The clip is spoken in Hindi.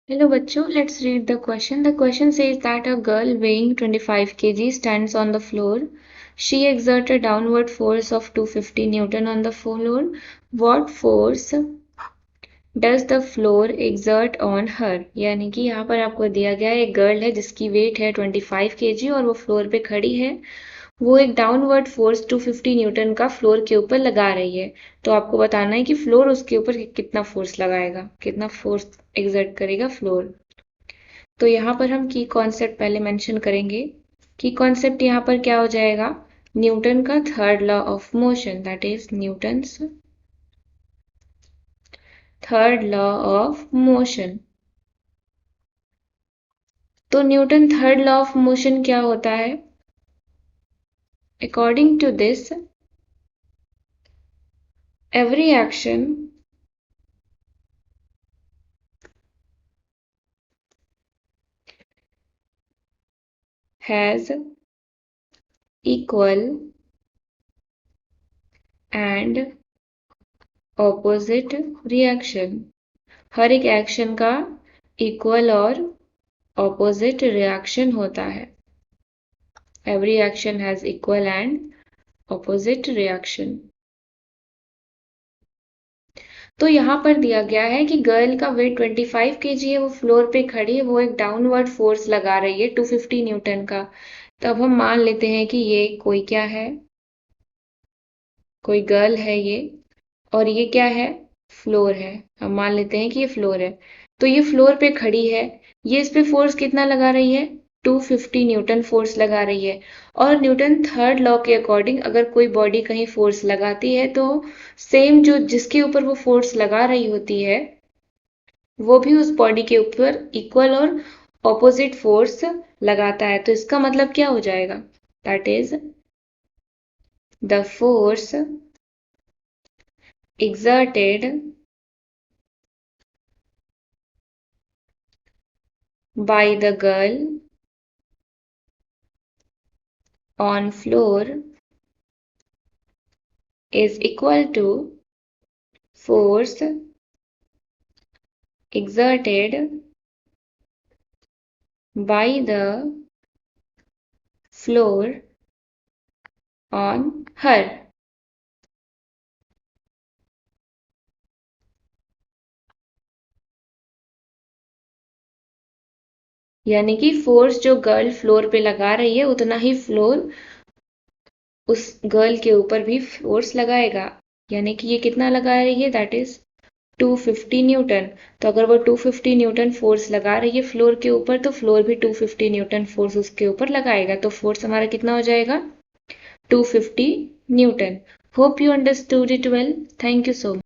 Hello bachcho, let's read the question. The question says that a girl weighing 25 kg stands on the floor. She exerts a downward force of 250 Newton on the floor. What force does the floor exert on her? यानी कि यहाँ पर आपको दिया गया है एक गर्ल है जिसकी वेट है 25 kg और वो फ्लोर पे खड़ी है। वो एक डाउनवर्ड फोर्स 250 न्यूटन का फ्लोर के ऊपर लगा रही है। तो आपको बताना है कि फ्लोर उसके ऊपर कितना फोर्स लगाएगा, कितना फोर्स एक्सर्ट करेगा फ्लोर। तो यहाँ पर हम की कॉन्सेप्ट पहले मेंशन करेंगे। की कॉन्सेप्ट यहाँ पर क्या हो जाएगा, न्यूटन का third law of motion, that is Newton's third law of motion. तो Newton third law of motion क्या होता है? According to this, every action has equal and opposite reaction। हर एक एक्शन का इक्वल और ऑपोजिट रिएक्शन होता है। Every action has equal and opposite reaction. तो यहाँ पर दिया गया है कि गर्ल का वेट 25 kg है, वो फ्लोर पे खड़ी है, वो एक डाउनवर्ड फोर्स लगा रही है 250 न्यूटन का। तो अब हम मान लेते हैं कि ये कोई क्या है, कोई गर्ल है ये, और ये क्या है, फ्लोर है। हम मान लेते हैं कि ये फ्लोर है। तो ये फ्लोर पे खड़ी है, ये इस पे फोर्स कितना लगा रही है, 250 न्यूटन फोर्स लगा रही है। और न्यूटन थर्ड लॉ के अकॉर्डिंग अगर कोई बॉडी कहीं फोर्स लगाती है तो सेम जो जिसके ऊपर वो फोर्स लगा रही होती है वो भी उस बॉडी के ऊपर इक्वल और ऑपोजिट फोर्स लगाता है। तो इसका मतलब क्या हो जाएगा, that is the force exerted by the girl on floor is equal to force exerted by the floor on her। यानी कि फोर्स जो गर्ल फ्लोर पे लगा रही है उतना ही फ्लोर उस गर्ल के ऊपर भी फोर्स लगाएगा। यानी कि ये कितना लगा रही है, दैट इज 250 न्यूटन। तो अगर वो 250 न्यूटन फोर्स लगा रही है फ्लोर के ऊपर तो फ्लोर भी 250 न्यूटन फोर्स उसके ऊपर लगाएगा। तो फोर्स हमारा कितना हो जाएगा, 250 Newton. Hope you understood it well. Thank you so much.